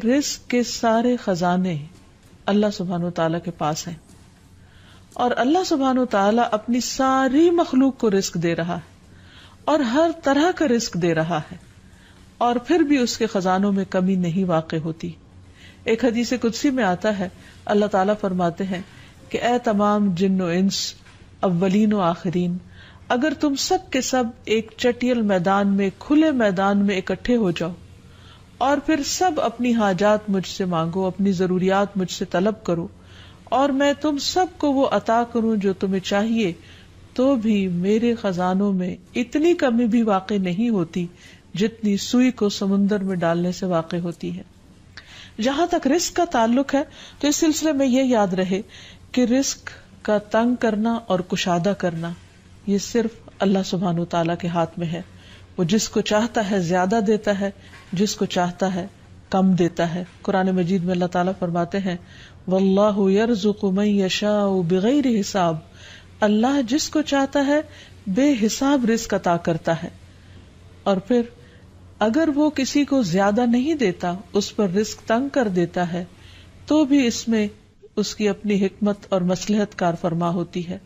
رزق کے سارے خزانے اللہ سبحانہ وتعالی کے پاس ہیں، اور اللہ سبحانہ وتعالی اپنی ساری مخلوق کو رزق دے رہا ہے اور ہر طرح کا رزق دے رہا ہے، اور پھر بھی اس کے خزانوں میں کمی نہیں واقع ہوتی. ایک حدیث قدسی میں آتا ہے، اللہ تعالیٰ فرماتے ہیں کہ اے تمام جن و انس، اولین و آخرین، اگر تم سب کے سب ایک چٹیل میدان میں، کھلے میدان میں اکٹھے ہو جاؤ اور پھر سب اپنی حاجات مجھ سے مانگو، اپنی ضروریات مجھ سے طلب کرو، اور میں تم سب کو وہ عطا کروں جو تمہیں چاہیے، تو بھی میرے خزانوں میں اتنی کمی بھی واقع نہیں ہوتی جتنی سوئی کو سمندر میں ڈالنے سے واقع ہوتی ہے. جہاں تک رزق کا تعلق ہے تو اس سلسلے میں یہ یاد رہے کہ رزق کا تنگ کرنا اور کشادہ کرنا یہ صرف اللہ سبحانہ وتعالی کے ہاتھ میں ہے. وہ جس کو چاہتا ہے زیادہ دیتا ہے، جس کو چاہتا ہے کم دیتا ہے. قرآن مجید میں اللہ تعالیٰ فرماتے ہیں واللہ یرزق من یشاء بغیر حساب، اللہ جس کو چاہتا ہے بے حساب رزق عطا کرتا ہے. اور پھر اگر وہ کسی کو زیادہ نہیں دیتا، اس پر رزق تنگ کر دیتا ہے، تو بھی اس میں اس کی اپنی حکمت اور مصلحت کار فرما ہوتی ہے.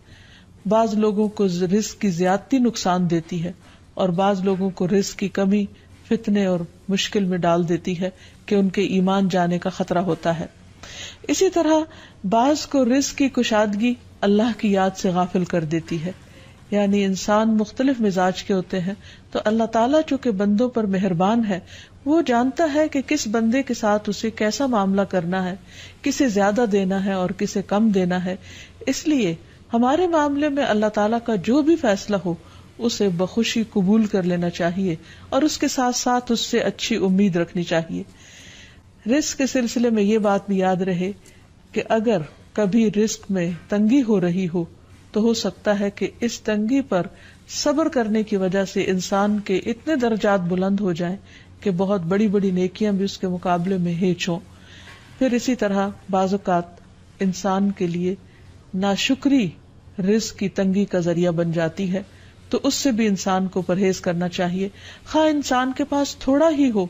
بعض لوگوں کو رزق کی زیادتی نقصان دیتی ہے، اور بعض لوگوں کو رزق کی کمی فتنے اور مشکل میں ڈال دیتی ہے کہ ان کے ایمان جانے کا خطرہ ہوتا ہے. اسی طرح بعض کو رزق کی کشادگی اللہ کی یاد سے غافل کر دیتی ہے. یعنی انسان مختلف مزاج کے ہوتے ہیں، تو اللہ تعالیٰ چونکہ بندوں پر مہربان ہے، وہ جانتا ہے کہ کس بندے کے ساتھ اسے کیسا معاملہ کرنا ہے، کسے زیادہ دینا ہے اور کسے کم دینا ہے. اس لیے ہمارے معاملے میں اللہ تعالیٰ کا جو بھی فیصلہ ہو اسے بخوشی قبول کر لینا چاہیے، اور اس کے ساتھ ساتھ اس سے اچھی امید رکھنی چاہیے. رزق کے سلسلے میں یہ بات بھی یاد رہے کہ اگر کبھی رزق میں تنگی ہو رہی ہو تو ہو سکتا ہے کہ اس تنگی پر صبر کرنے کی وجہ سے انسان کے اتنے درجات بلند ہو جائیں کہ بہت بڑی بڑی نیکیاں بھی اس کے مقابلے میں ہیچ ہوں. پھر اسی طرح بعض اوقات انسان کے لیے ناشکری رزق کی تنگی کا ذریعہ بن جاتی ہے، تو اس سے بھی انسان کو پرہیز کرنا چاہیے. خواہ انسان کے پاس تھوڑا ہی ہو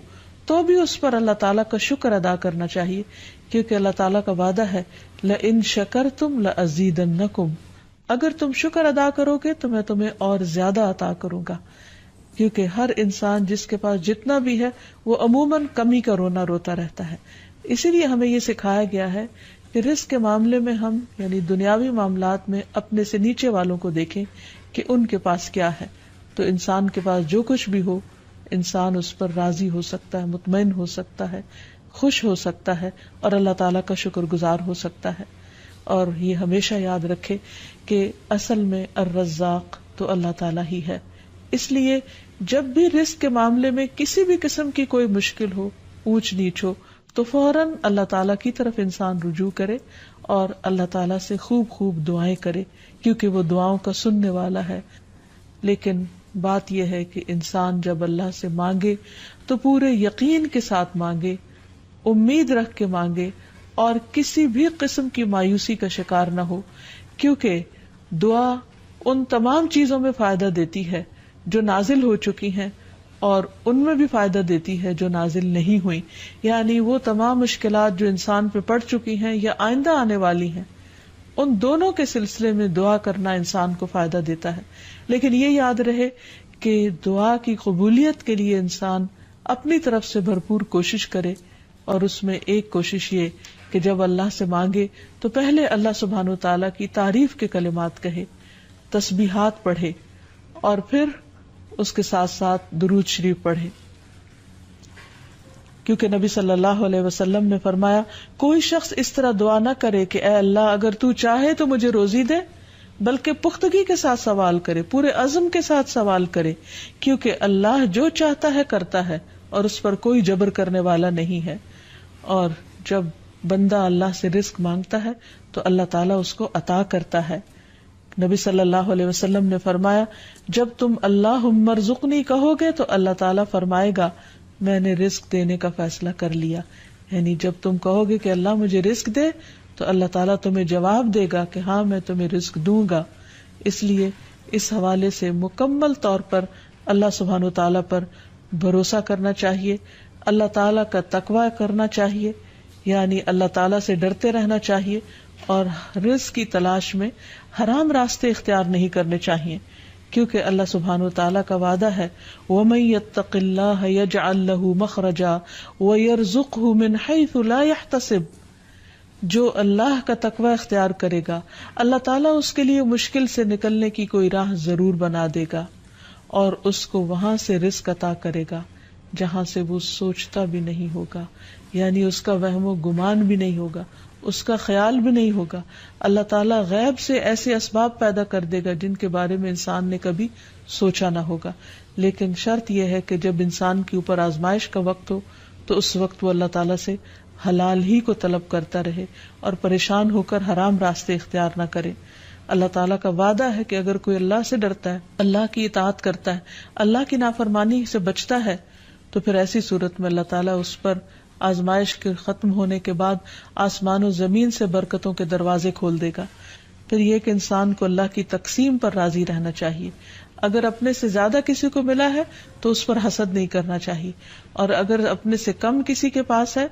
تو بھی اس پر اللہ تعالیٰ کا شکر ادا کرنا چاہیے، کیونکہ اللہ تعالیٰ کا وعدہ ہے لَإِن شَكَرْتُمْ لَأَزِيدَنَّكُمْ، اگر تم شکر ادا کرو گے تو میں تمہیں اور زیادہ عطا کروں گا. کیونکہ ہر انسان جس کے پاس جتنا بھی ہے وہ عموماً کمی کا رونا روتا رہتا ہے. اسی لیے ہمیں یہ سکھایا گیا ہے کہ رزق کے معاملے میں ہم یعنی دنیاوی معاملات میں اپنے سے نیچے والوں کو دیکھیں کہ ان کے پاس کیا ہے. تو انسان کے پاس جو کچھ بھی ہو، انسان اس پر راضی ہو سکتا ہے، مطمئن ہو سکتا ہے، خوش ہو سکتا ہے، اور اللہ تعالیٰ کا شکر گزار ہو سکتا ہے. اور یہ ہمیشہ یاد رکھے کہ اصل میں الرزاق تو اللہ تعالیٰ ہی ہے. اس لیے جب بھی رزق کے معاملے میں کسی بھی قسم کی کوئی مشکل ہو، اونچ نیچ ہو، تو فوراً اللہ تعالیٰ کی طرف انسان رجوع کرے اور اللہ تعالیٰ سے خوب خوب دعائیں کرے، کیونکہ وہ دعاؤں کا سننے والا ہے. لیکن بات یہ ہے کہ انسان جب اللہ سے مانگے تو پورے یقین کے ساتھ مانگے، امید رکھ کے مانگے، اور کسی بھی قسم کی مایوسی کا شکار نہ ہو، کیونکہ دعا ان تمام چیزوں میں فائدہ دیتی ہے جو نازل ہو چکی ہیں، اور ان میں بھی فائدہ دیتی ہے جو نازل نہیں ہوئی. یعنی وہ تمام مشکلات جو انسان پہ پڑ چکی ہیں یا آئندہ آنے والی ہیں، ان دونوں کے سلسلے میں دعا کرنا انسان کو فائدہ دیتا ہے. لیکن یہ یاد رہے کہ دعا کی قبولیت کے لیے انسان اپنی طرف سے بھرپور کوشش کرے، اور اس میں ایک کوشش یہ کہ جب اللہ سے مانگے تو پہلے اللہ سبحانہ وتعالیٰ کی تعریف کے کلمات کہے، تسبیحات پڑھے، اور پھر اس کے ساتھ ساتھ درود شریف پڑھے. کیونکہ نبی صلی اللہ علیہ وسلم نے فرمایا کوئی شخص اس طرح دعا نہ کرے کہ اے اللہ اگر تو چاہے تو مجھے روزی دے، بلکہ پختگی کے ساتھ سوال کرے، پورے عزم کے ساتھ سوال کرے، کیونکہ اللہ جو چاہتا ہے کرتا ہے اور اس پر کوئی جبر کرنے والا نہیں ہے. اور جب بندہ اللہ سے رزق مانگتا ہے تو اللہ تعالیٰ اس کو عطا کرتا ہے. نبی صلی اللہ علیہ وسلم نے فرمایا جب تم اللہم ارزقنی کہو گے تو اللہ تعالیٰ فرمائے گا میں نے رزق دینے کا فیصلہ کر لیا. یعنی جب تم کہو گے کہ اللہ مجھے رزق دے تو اللہ تعالیٰ تمہیں جواب دے گا کہ ہاں میں تمہیں رزق دوں گا. اس لیے اس حوالے سے مکمل طور پر اللہ سبحانہ وتعالیٰ پر بھروسہ کرنا چاہیے، اللہ تعالیٰ کا تقوی کرنا چاہیے، یعنی اللہ تعالیٰ سے ڈرتے رہنا چاہیے، اور رزق کی تلاش میں حرام راستے اختیار نہیں کرنے چاہیے، کیونکہ اللہ سبحانہ وتعالیٰ کا وعدہ ہے وَمَن يَتَّقِ اللَّهَ يَجْعَل لَّهُ مَخْرَجًا وَيَرْزُقْهُ مِنْ حَيْثُ لَا يَحْتَسِبُ، جو اللہ کا تقوی اختیار کرے گا اللہ تعالیٰ اس کے لیے مشکل سے نکلنے کی کوئی راہ ضرور بنا دے گا، اور اس کو وہاں سے رزق عطا کرے گا جہاں سے وہ سوچتا بھی نہیں ہوگا، یعنی اس کا وہم و گمان بھی نہیں ہوگا، اس کا خیال بھی نہیں ہوگا۔ اللہ تعالیٰ غیب سے ایسے اسباب پیدا کر دے گا جن کے بارے میں انسان نے کبھی سوچا نہ ہوگا، لیکن شرط یہ ہے کہ جب انسان کے اوپر آزمائش کا وقت ہو تو اس وقت وہ اللہ تعالیٰ سے حلال ہی کو طلب کرتا رہے اور پریشان ہو کر حرام راستے اختیار نہ کرے۔ اللہ تعالیٰ کا وعدہ ہے کہ اگر کوئی اللہ سے ڈرتا ہے، اللہ کی اطاعت کرتا ہے، اللہ کی نافرمانی سے بچتا ہے، تو پھر ایسی صورت میں اللہ تعالیٰ اس پر آزمائش کے ختم ہونے کے بعد آسمان و زمین سے برکتوں کے دروازے کھول دے گا۔ پھر یہ کہ انسان کو اللہ کی تقسیم پر راضی رہنا چاہیے، اگر اپنے سے زیادہ کسی کو ملا ہے تو اس پر حسد نہیں کرنا چاہیے، اور اگر اپنے سے کم کسی کے پاس ہے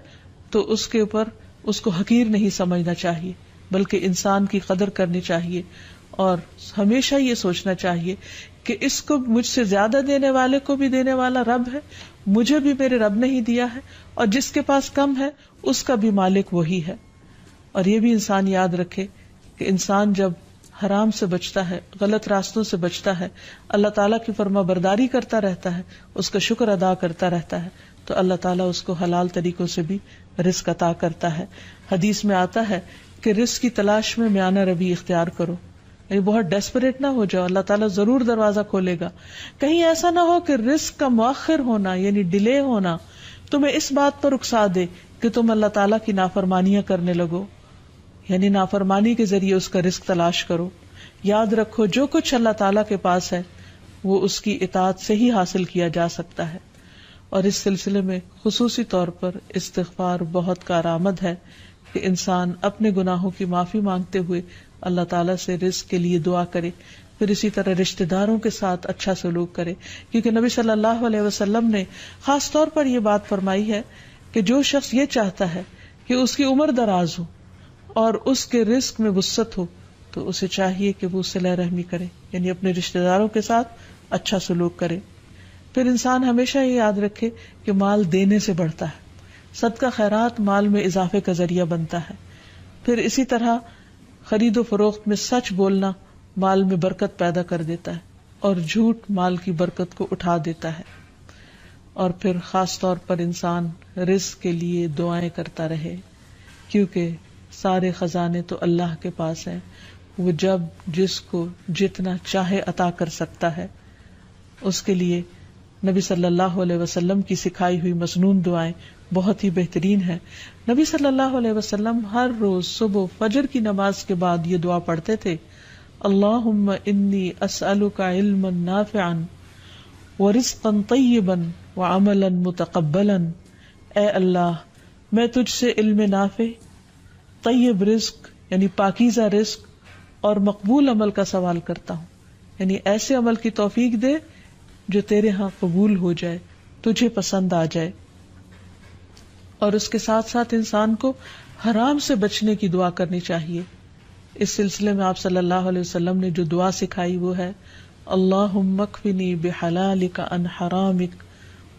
تو اس کے اوپر اس کو حقیر نہیں سمجھنا چاہیے، بلکہ انسان کی قدر کرنی چاہیے، اور ہمیشہ یہ سوچنا چاہیے کہ اس کو مجھ سے زیادہ دینے والے کو بھی دینے والا رب ہے، مجھے بھی میرے رب نے ہی دیا ہے، اور جس کے پاس کم ہے اس کا بھی مالک وہی ہے۔ اور یہ بھی انسان یاد رکھے کہ انسان جب حرام سے بچتا ہے، غلط راستوں سے بچتا ہے، اللہ تعالیٰ کی فرما برداری کرتا رہتا ہے، اس کا شکر ادا کرتا رہتا ہے، تو اللہ تعالیٰ اس کو حلال طریقوں سے بھی رزق عطا کرتا ہے۔ حدیث میں آتا ہے کہ رزق کی تلاش میں میانہ روی اختیار کرو، یعنی بہت ڈیسپریٹ نہ ہو جاؤ، اللہ تعالیٰ ضرور دروازہ کھولے گا۔ کہیں ایسا نہ ہو کہ رزق کا مؤخر ہونا یعنی ڈیلے ہونا تمہیں اس بات پر اکسا دے کہ تم اللہ تعالیٰ کی نافرمانیاں کرنے لگو، یعنی نافرمانی کے ذریعے اس کا رزق تلاش کرو۔ یاد رکھو جو کچھ اللہ تعالیٰ کے پاس ہے وہ اس کی اطاعت سے ہی حاصل کیا جا سکتا ہے، اور اس سلسلے میں خصوصی طور پر استغفار بہت کارآمد ہے کہ انسان اپنے گناہوں کی معافی مانگتے ہوئے اللہ تعالیٰ سے رزق کے لیے دعا کرے، پھر اسی طرح رشتہ داروں کے ساتھ اچھا سلوک کرے، کیونکہ نبی صلی اللہ علیہ وسلم نے خاص طور پر یہ بات فرمائی ہے کہ جو شخص یہ چاہتا ہے کہ اس کی عمر دراز ہو اور اس کے رزق میں وسعت ہو تو اسے چاہیے کہ وہ صلہ رحمی کرے، یعنی اپنے رشتہ داروں کے ساتھ اچھا سلوک کرے۔ پھر انسان ہمیشہ یہ یاد رکھے کہ مال دینے سے بڑھتا ہے، صدقہ خیرات مال میں اضافے کا ذریعہ بنتا ہے۔ پھر اسی طرح خرید و فروخت میں سچ بولنا مال میں برکت پیدا کر دیتا ہے، اور جھوٹ مال کی برکت کو اٹھا دیتا ہے۔ اور پھر خاص طور پر انسان رزق کے لیے دعائیں کرتا رہے، کیونکہ سارے خزانے تو اللہ کے پاس ہیں، وہ جب جس کو جتنا چاہے عطا کر سکتا ہے۔ اس کے لیے نبی صلی اللہ علیہ وسلم کی سکھائی ہوئی مسنون دعائیں بہت ہی بہترین ہیں۔ نبی صلی اللہ علیہ وسلم ہر روز صبح فجر کی نماز کے بعد یہ دعا پڑھتے تھے، اللہم انی اسألک علما نافعا ورزقا طیبا وعملا متقبلا، اے اللہ میں تجھ سے علم نافع، طیب رزق یعنی پاکیزہ رزق اور مقبول عمل کا سوال کرتا ہوں، یعنی ایسے عمل کی توفیق دے جو تیرے ہاں قبول ہو جائے، تجھے پسند آ جائے۔ اور اس کے ساتھ ساتھ انسان کو حرام سے بچنے کی دعا کرنی چاہیے۔ اس سلسلے میں آپ صلی اللہ علیہ وسلم نے جو دعا سکھائی وہ ہے اللہم اکفنی بحلالک عن حرامک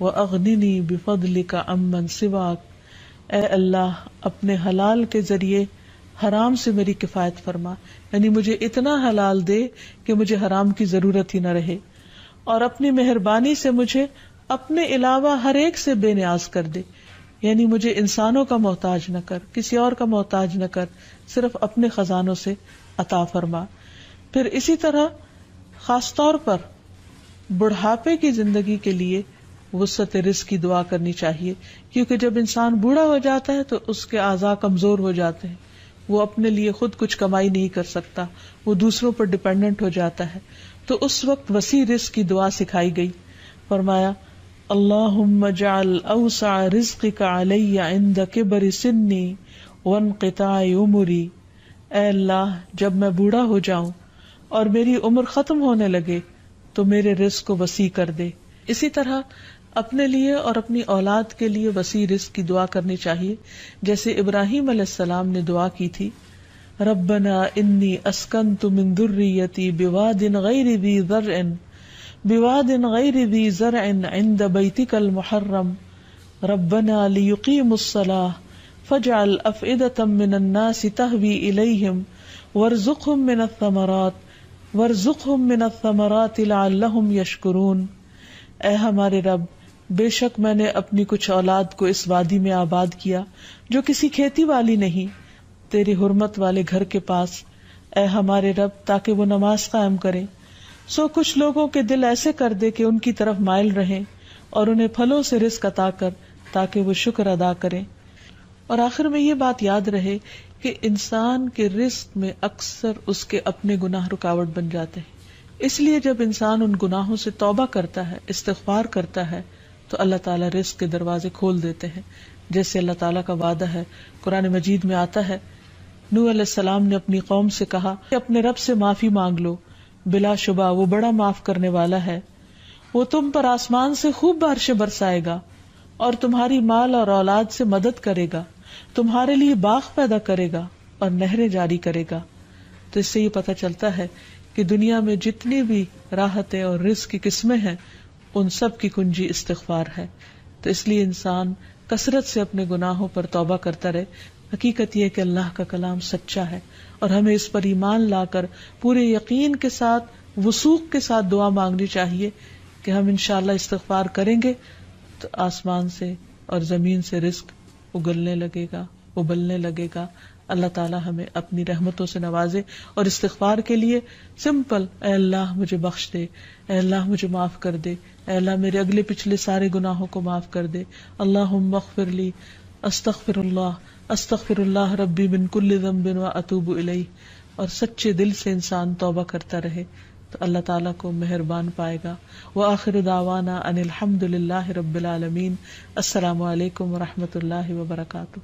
واغننی بفضلک عمن سواک، اے اللہ اپنے حلال کے ذریعے حرام سے میری کفایت فرما، یعنی مجھے اتنا حلال دے کہ مجھے حرام کی ضرورت ہی نہ رہے، اور اپنی مہربانی سے مجھے اپنے علاوہ ہر ایک سے بے نیاز کر دے، یعنی مجھے انسانوں کا محتاج نہ کر، کسی اور کا محتاج نہ کر، صرف اپنے خزانوں سے عطا فرما۔ پھر اسی طرح خاص طور پر بڑھاپے کی زندگی کے لیے وسعت رزق کی دعا کرنی چاہیے، کیونکہ جب انسان بوڑھا ہو جاتا ہے تو اس کے اعضاء کمزور ہو جاتے ہیں، وہ اپنے لیے خود کچھ کمائی نہیں کر سکتا، وہ دوسروں پر ڈیپینڈنٹ ہو جاتا ہے، تو اس وقت وسیع رزق کی دعا سکھائی گئی۔ فرمایا اللہم اجعل اوسع رزقک علی عند کبر سنی وانقطاع عمری، اے اللہ جب میں بوڑھا ہو جاؤں اور میری عمر ختم ہونے لگے تو میرے رزق کو وسیع کر دے۔ اسی طرح اپنے لیے اور اپنی اولاد کے لیے وسیع رزق کی دعا کرنی چاہیے، جیسے ابراہیم علیہ السلام نے دعا کی تھی، ربنا انی اسکنت من ذریتی بواد غیر ذی زرع عند بیتک المحرم ربنا لیقیموا الصلاة فاجعل افئدة من الناس تہوی الیہم وارزقہم من الثمرات لعلہم یشکرون۔ اے ہمارے رب، بے شک میں نے اپنی کچھ اولاد کو اس وادی میں آباد کیا جو کسی کھیتی والی نہیں، تیری حرمت والے گھر کے پاس، اے ہمارے رب، تاکہ وہ نماز قائم کریں۔ سو کچھ لوگوں کے دل ایسے کر دے کہ ان کی طرف مائل رہیں، اور انہیں پھلوں سے رزق عطا کر تاکہ وہ شکر ادا کریں۔ اور آخر میں یہ بات یاد رہے کہ انسان کے رزق میں اکثر اس کے اپنے گناہ رکاوٹ بن جاتے ہیں، اس لیے جب انسان ان گناہوں سے توبہ کرتا ہے، استغفار کرتا ہے، تو اللہ تعالیٰ رزق کے دروازے کھول دیتے ہیں، جیسے اللہ تعالیٰ کا وعدہ ہے۔ قرآن مجید میں آتا ہے، نوح علیہ السلام نے اپنی قوم سے کہا کہ اپنے رب سے معافی مانگ لو، بلا شبہ وہ بڑا معاف کرنے والا ہے، وہ تم پر آسمان سے خوب بارشیں برسائے گا اور تمہاری مال اور اولاد سے مدد کرے گا، تمہارے لیے باغ پیدا کرے گا اور نہریں جاری کرے گا۔ تو اس سے یہ پتہ چلتا ہے کہ دنیا میں جتنی بھی راحتیں اور رزق کی قسمیں ہیں، ان سب کی کنجی استغفار ہے۔ تو اس لیے انسان کثرت سے اپنے گناہوں پر توبہ کرتا رہے۔ حقیقت یہ کہ اللہ کا کلام سچا ہے، اور ہمیں اس پر ایمان لا کر پورے یقین کے ساتھ، وثوق کے ساتھ دعا مانگنی چاہیے کہ ہم انشاءاللہ استغفار کریں گے تو آسمان سے اور زمین سے رزق اگلنے لگے گا، ابلنے لگے گا۔ اللہ تعالیٰ ہمیں اپنی رحمتوں سے نوازے۔ اور استغفار کے لیے سمپل، اے اللہ مجھے بخش دے، اے اللہ مجھے معاف کر دے، اے اللہ میرے اگلے پچھلے سارے گناہوں کو معاف کر دے، اللہم اغفر لی، استغفر اللہ ربی من کل ذنب واتوب الیہ۔ اور سچے دل سے انسان توبہ کرتا رہے تو اللہ تعالیٰ کو مہربان پائے گا۔ وآخر دعوانا ان الحمد للہ رب العالمین۔ السلام علیکم ورحمۃ اللہ وبرکاتہ۔